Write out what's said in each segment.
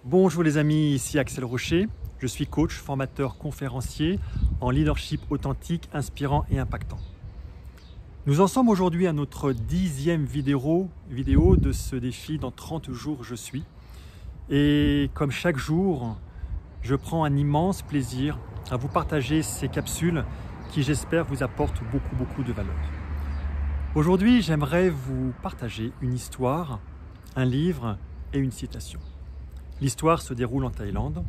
Bonjour les amis, ici Axel Rocher. Je suis coach, formateur, conférencier en leadership authentique, inspirant et impactant. Nous en sommes aujourd'hui à notre 10e vidéo de ce défi dans 30 jours je suis. Et comme chaque jour, je prends un immense plaisir à vous partager ces capsules qui j'espère vous apportent beaucoup de valeur. Aujourd'hui, j'aimerais vous partager une histoire, un livre et une citation. L'histoire se déroule en Thaïlande,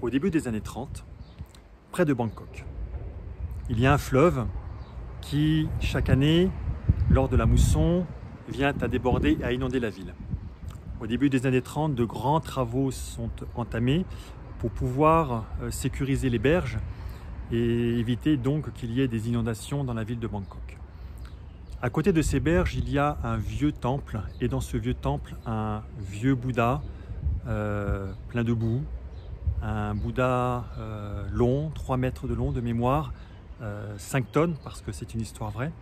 au début des années 30, près de Bangkok. Il y a un fleuve qui, chaque année, lors de la mousson, vient à déborder et à inonder la ville. Au début des années 30, de grands travaux sont entamés pour pouvoir sécuriser les berges et éviter donc qu'il y ait des inondations dans la ville de Bangkok. À côté de ces berges, il y a un vieux temple et dans ce vieux temple, un vieux Bouddha plein de boue, un Bouddha long, 3 mètres de long de mémoire, 5 tonnes parce que c'est une histoire vraie.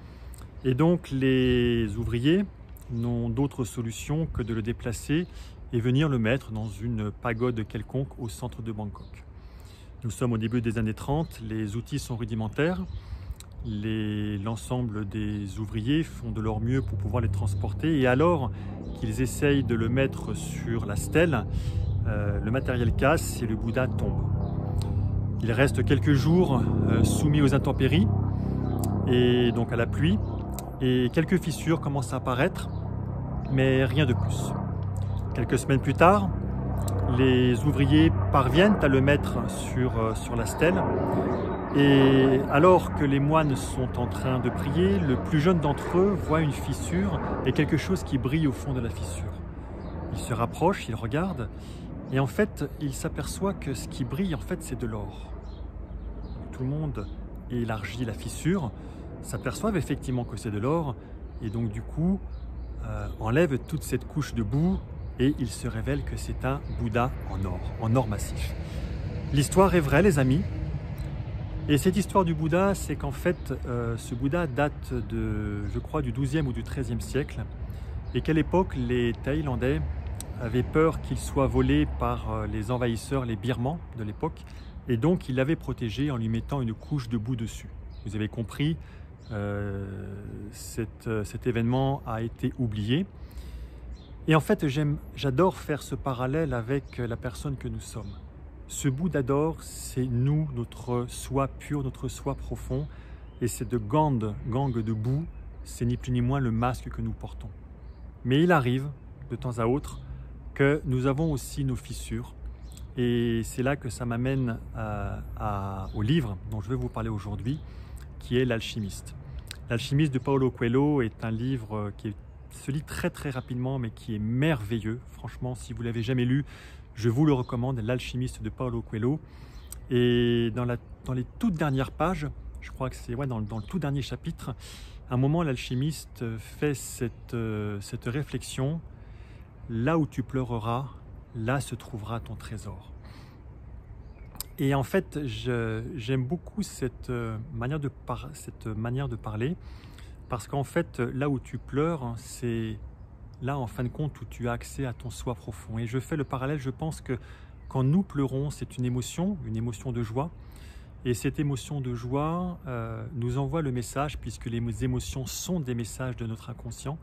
Et donc les ouvriers n'ont d'autre solution que de le déplacer et venir le mettre dans une pagode quelconque au centre de Bangkok. Nous sommes au début des années 30, les outils sont rudimentaires, l'ensemble des ouvriers font de leur mieux pour pouvoir les transporter et alors qu'ils essayent de le mettre sur la stèle, le matériel casse et le Bouddha tombe. Il reste quelques jours soumis aux intempéries et donc à la pluie et quelques fissures commencent à apparaître mais rien de plus. Quelques semaines plus tard, les ouvriers parviennent à le mettre sur la stèle. Et alors que les moines sont en train de prier, le plus jeune d'entre eux voit une fissure et quelque chose qui brille au fond de la fissure. Il se rapproche, il regarde et en fait il s'aperçoit que ce qui brille en fait c'est de l'or. Tout le monde élargit la fissure, s'aperçoivent effectivement que c'est de l'or et donc du coup enlève toute cette couche de boue et il se révèle que c'est un Bouddha en or massif. L'histoire est vraie les amis. Et cette histoire du Bouddha, c'est qu'en fait, ce Bouddha date je crois, du XIIe ou du XIIIe siècle, et qu'à l'époque, les Thaïlandais avaient peur qu'il soit volé par les envahisseurs, les Birmans de l'époque, et donc ils l'avaient protégé en lui mettant une couche de boue dessus. Vous avez compris, cet événement a été oublié. Et en fait, j'adore faire ce parallèle avec la personne que nous sommes. Ce Bouddha d'or, c'est nous, notre soi pur, notre soi profond. Et cette gangue de boue, c'est ni plus ni moins le masque que nous portons. Mais il arrive, de temps à autre, que nous avons aussi nos fissures. Et c'est là que ça m'amène au livre dont je vais vous parler aujourd'hui, qui est L'Alchimiste. L'Alchimiste de Paulo Coelho est un livre qui se lit très rapidement, mais qui est merveilleux. Franchement, si vous ne l'avez jamais lu, je vous le recommande, L'Alchimiste de Paulo Coelho. Et dans les toutes dernières pages, je crois que c'est dans le tout dernier chapitre, à un moment, l'alchimiste fait cette réflexion. Là où tu pleureras, là se trouvera ton trésor. Et en fait, j'aime beaucoup cette manière de parler, parce qu'en fait, là où tu pleures, c'est là, en fin de compte, où tu as accès à ton soi profond. Et je fais le parallèle, je pense que quand nous pleurons, c'est une émotion de joie. Et cette émotion de joie nous envoie le message, puisque les émotions sont des messages de notre inconscient.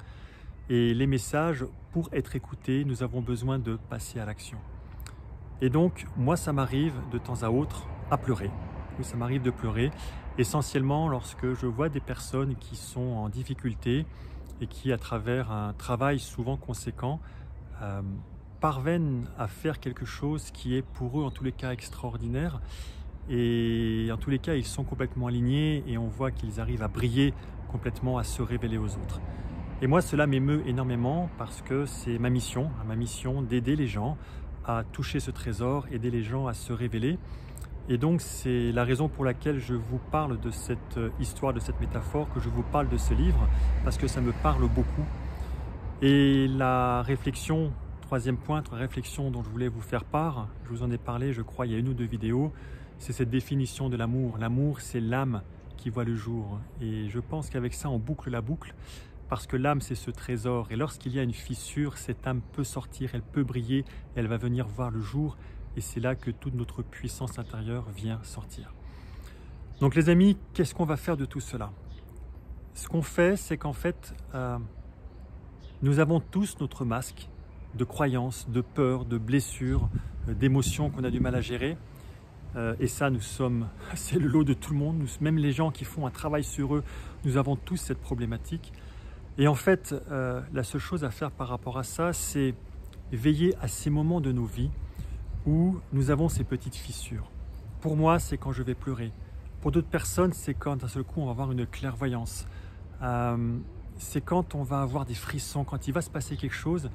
Et les messages, pour être écoutés, nous avons besoin de passer à l'action. Et donc, moi, ça m'arrive de temps à autre à pleurer. Ça m'arrive de pleurer, essentiellement lorsque je vois des personnes qui sont en difficulté et qui, à travers un travail souvent conséquent, parviennent à faire quelque chose qui est pour eux, en tous les cas, extraordinaire. Et en tous les cas, ils sont complètement alignés et on voit qu'ils arrivent à briller complètement, à se révéler aux autres. Et moi, cela m'émeut énormément parce que c'est ma mission d'aider les gens à toucher ce trésor, aider les gens à se révéler. Et donc, c'est la raison pour laquelle je vous parle de cette histoire, de cette métaphore, que je vous parle de ce livre, parce que ça me parle beaucoup. Et la réflexion, troisième point, réflexion dont je voulais vous faire part, je vous en ai parlé, je crois, il y a 1 ou 2 vidéos, c'est cette définition de l'amour. L'amour, c'est l'âme qui voit le jour. Et je pense qu'avec ça, on boucle la boucle, parce que l'âme c'est ce trésor, et lorsqu'il y a une fissure, cette âme peut sortir, elle peut briller, elle va venir voir le jour, et c'est là que toute notre puissance intérieure vient sortir. Donc les amis, qu'est-ce qu'on va faire de tout cela? Ce qu'on fait, c'est qu'en fait, nous avons tous notre masque de croyances, de peurs, de blessures, d'émotions qu'on a du mal à gérer. Et ça, c'est le lot de tout le monde, même les gens qui font un travail sur eux, nous avons tous cette problématique. Et en fait, la seule chose à faire par rapport à ça, c'est veiller à ces moments de nos vies où nous avons ces petites fissures. Pour moi, c'est quand je vais pleurer. Pour d'autres personnes, c'est quand d'un seul coup, on va avoir une clairvoyance. C'est quand on va avoir des frissons, quand il va se passer quelque chose.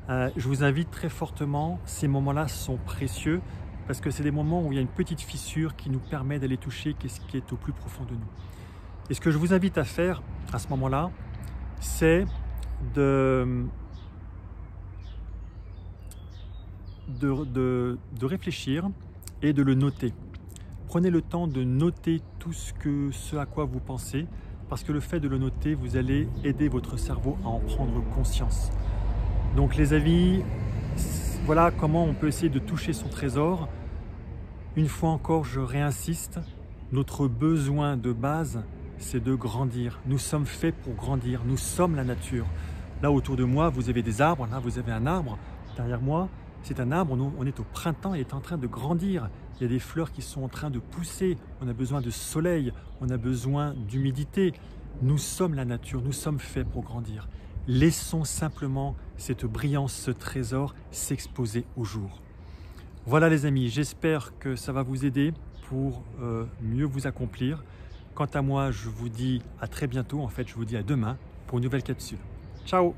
Je vous invite très fortement, ces moments-là sont précieux parce que c'est des moments où il y a une petite fissure qui nous permet d'aller toucher ce qui est au plus profond de nous. Et ce que je vous invite à faire à ce moment-là, c'est de réfléchir et de le noter. Prenez le temps de noter tout ce à quoi vous pensez, parce que le fait de le noter, vous allez aider votre cerveau à en prendre conscience. Donc les amis, voilà comment on peut essayer de toucher son trésor. Une fois encore, je réinsiste, notre besoin de base, c'est de grandir. Nous sommes faits pour grandir, nous sommes la nature. Là autour de moi, vous avez des arbres, là vous avez un arbre. Derrière moi, c'est un arbre, on est au printemps, il est en train de grandir. Il y a des fleurs qui sont en train de pousser, on a besoin de soleil, on a besoin d'humidité. Nous sommes la nature, nous sommes faits pour grandir. Laissons simplement cette brillance, ce trésor s'exposer au jour. Voilà les amis, j'espère que ça va vous aider pour mieux vous accomplir. Quant à moi, je vous dis à très bientôt, en fait je vous dis à demain pour une nouvelle capsule. Ciao!